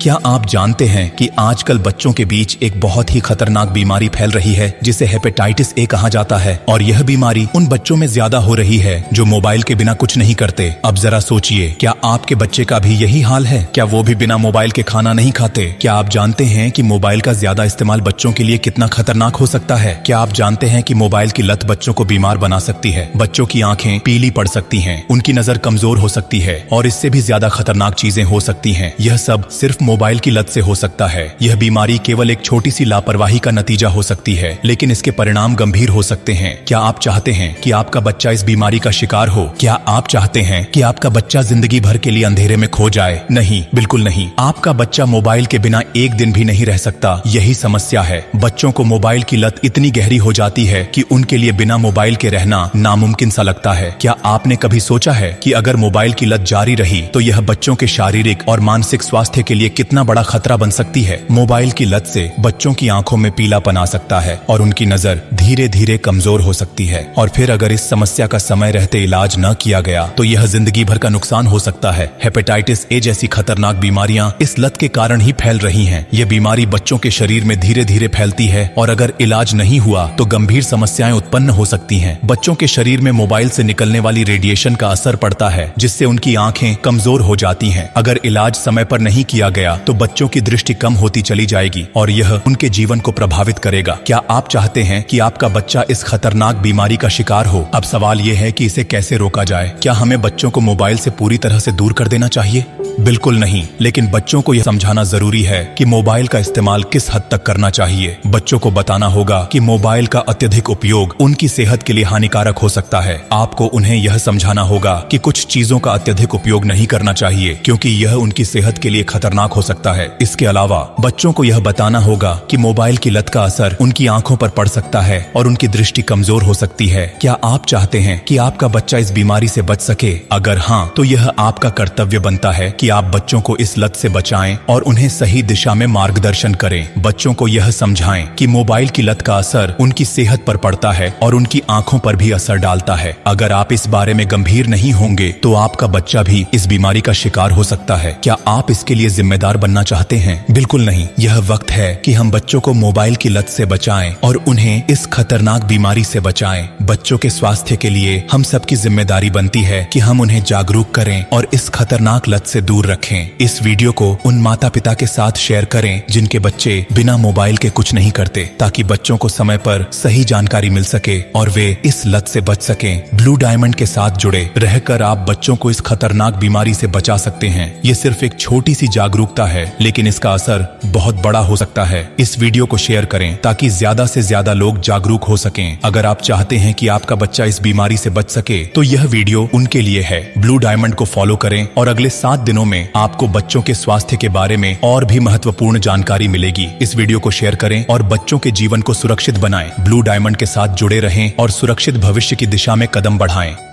क्या आप जानते हैं कि आजकल बच्चों के बीच एक बहुत ही खतरनाक बीमारी फैल रही है जिसे हेपेटाइटिस ए कहा जाता है। और यह बीमारी उन बच्चों में ज्यादा हो रही है जो मोबाइल के बिना कुछ नहीं करते। अब जरा सोचिए, क्या आपके बच्चे का भी यही हाल है? क्या वो भी बिना मोबाइल के खाना नहीं खाते? क्या आप जानते हैं कि मोबाइल का ज्यादा इस्तेमाल बच्चों के लिए कितना खतरनाक हो सकता है? क्या आप जानते हैं कि मोबाइल की लत बच्चों को बीमार बना सकती है? बच्चों की आंखें पीली पड़ सकती हैं, उनकी नजर कमजोर हो सकती है और इससे भी ज्यादा खतरनाक चीजें हो सकती हैं। यह सब सिर्फ मोबाइल की लत से हो सकता है। यह बीमारी केवल एक छोटी सी लापरवाही का नतीजा हो सकती है, लेकिन इसके परिणाम गंभीर हो सकते हैं। क्या आप चाहते हैं कि आपका बच्चा इस बीमारी का शिकार हो? क्या आप चाहते हैं कि आपका बच्चा जिंदगी भर के लिए अंधेरे में खो जाए? नहीं, बिल्कुल नहीं। आपका बच्चा मोबाइल के बिना एक दिन भी नहीं रह सकता। यही समस्या है। बच्चों को मोबाइल की लत इतनी गहरी हो जाती है कि उनके लिए बिना मोबाइल के रहना नामुमकिन सा लगता है। क्या आपने कभी सोचा है कि अगर मोबाइल की लत जारी रही तो यह बच्चों के शारीरिक और मानसिक स्वास्थ्य के लिए कितना बड़ा खतरा बन सकती है? मोबाइल की लत से बच्चों की आंखों में पीलापन आ सकता है और उनकी नजर धीरे धीरे कमजोर हो सकती है। और फिर अगर इस समस्या का समय रहते इलाज न किया गया तो यह जिंदगी भर का नुकसान हो सकता है। हेपेटाइटिस ए जैसी खतरनाक बीमारियां इस लत के कारण ही फैल रही हैं। यह बीमारी बच्चों के शरीर में धीरे धीरे फैलती है और अगर इलाज नहीं हुआ तो गंभीर समस्याएं उत्पन्न हो सकती हैं। बच्चों के शरीर में मोबाइल से निकलने वाली रेडिएशन का असर पड़ता है जिससे उनकी आंखें कमजोर हो जाती हैं। अगर इलाज समय पर नहीं किया गया तो बच्चों की दृष्टि कम होती चली जाएगी और यह उनके जीवन को प्रभावित करेगा। क्या आप चाहते हैं कि आपका बच्चा इस खतरनाक बीमारी का शिकार हो? अब सवाल यह है कि इसे कैसे रोका जाए। क्या हमें बच्चों को मोबाइल से पूरी तरह से दूर कर देना चाहिए? बिल्कुल नहीं, लेकिन बच्चों को यह समझाना जरूरी है कि मोबाइल का इस्तेमाल किस हद तक करना चाहिए। बच्चों को बताना होगा कि मोबाइल का अत्यधिक उपयोग उनकी सेहत के लिए हानिकारक हो सकता है। आपको उन्हें यह समझाना होगा कि कुछ चीजों का अत्यधिक उपयोग नहीं करना चाहिए क्योंकि यह उनकी सेहत के लिए खतरनाक हो सकता है। इसके अलावा बच्चों को यह बताना होगा कि मोबाइल की लत का असर उनकी आंखों पर पड़ सकता है और उनकी दृष्टि कमजोर हो सकती है। क्या आप चाहते हैं कि आपका बच्चा इस बीमारी से बच सके? अगर हाँ, तो यह आपका कर्तव्य बनता है कि आप बच्चों को इस लत से बचाएं और उन्हें सही दिशा में मार्गदर्शन करें। बच्चों को यह समझाएं कि मोबाइल की लत का असर उनकी सेहत पर पड़ता है और उनकी आंखों पर भी असर डालता है। अगर आप इस बारे में गंभीर नहीं होंगे तो आपका बच्चा भी इस बीमारी का शिकार हो सकता है। क्या आप इसके लिए जिम्मेदार बनना चाहते हैं? बिल्कुल नहीं। यह वक्त है कि हम बच्चों को मोबाइल की लत से बचाएं और उन्हें इस खतरनाक बीमारी से बचाएं। बच्चों के स्वास्थ्य के लिए हम सबकी जिम्मेदारी बनती है कि हम उन्हें जागरूक करें और इस खतरनाक लत से दूर रखें। इस वीडियो को उन माता पिता के साथ शेयर करें जिनके बच्चे बिना मोबाइल के कुछ नहीं करते, ताकि बच्चों को समय पर सही जानकारी मिल सके और वे इस लत से बच सकें। ब्लू डायमंड के साथ जुड़े रहकर आप बच्चों को इस खतरनाक बीमारी से बचा सकते हैं। ये सिर्फ एक छोटी सी जागरूकता है, लेकिन इसका असर बहुत बड़ा हो सकता है। इस वीडियो को शेयर करें ताकि ज्यादा से ज्यादा लोग जागरूक हो सकें। अगर आप चाहते हैं कि आपका बच्चा इस बीमारी से बच सके तो यह वीडियो उनके लिए है। ब्लू डायमंड को फॉलो करें और अगले 7 दिनों में आपको बच्चों के स्वास्थ्य के बारे में और भी महत्वपूर्ण जानकारी मिलेगी। इस वीडियो को शेयर करें और बच्चों के जीवन को सुरक्षित बनाएं। ब्लू डायमंड के साथ जुड़े रहें और सुरक्षित भविष्य की दिशा में कदम बढ़ाएं।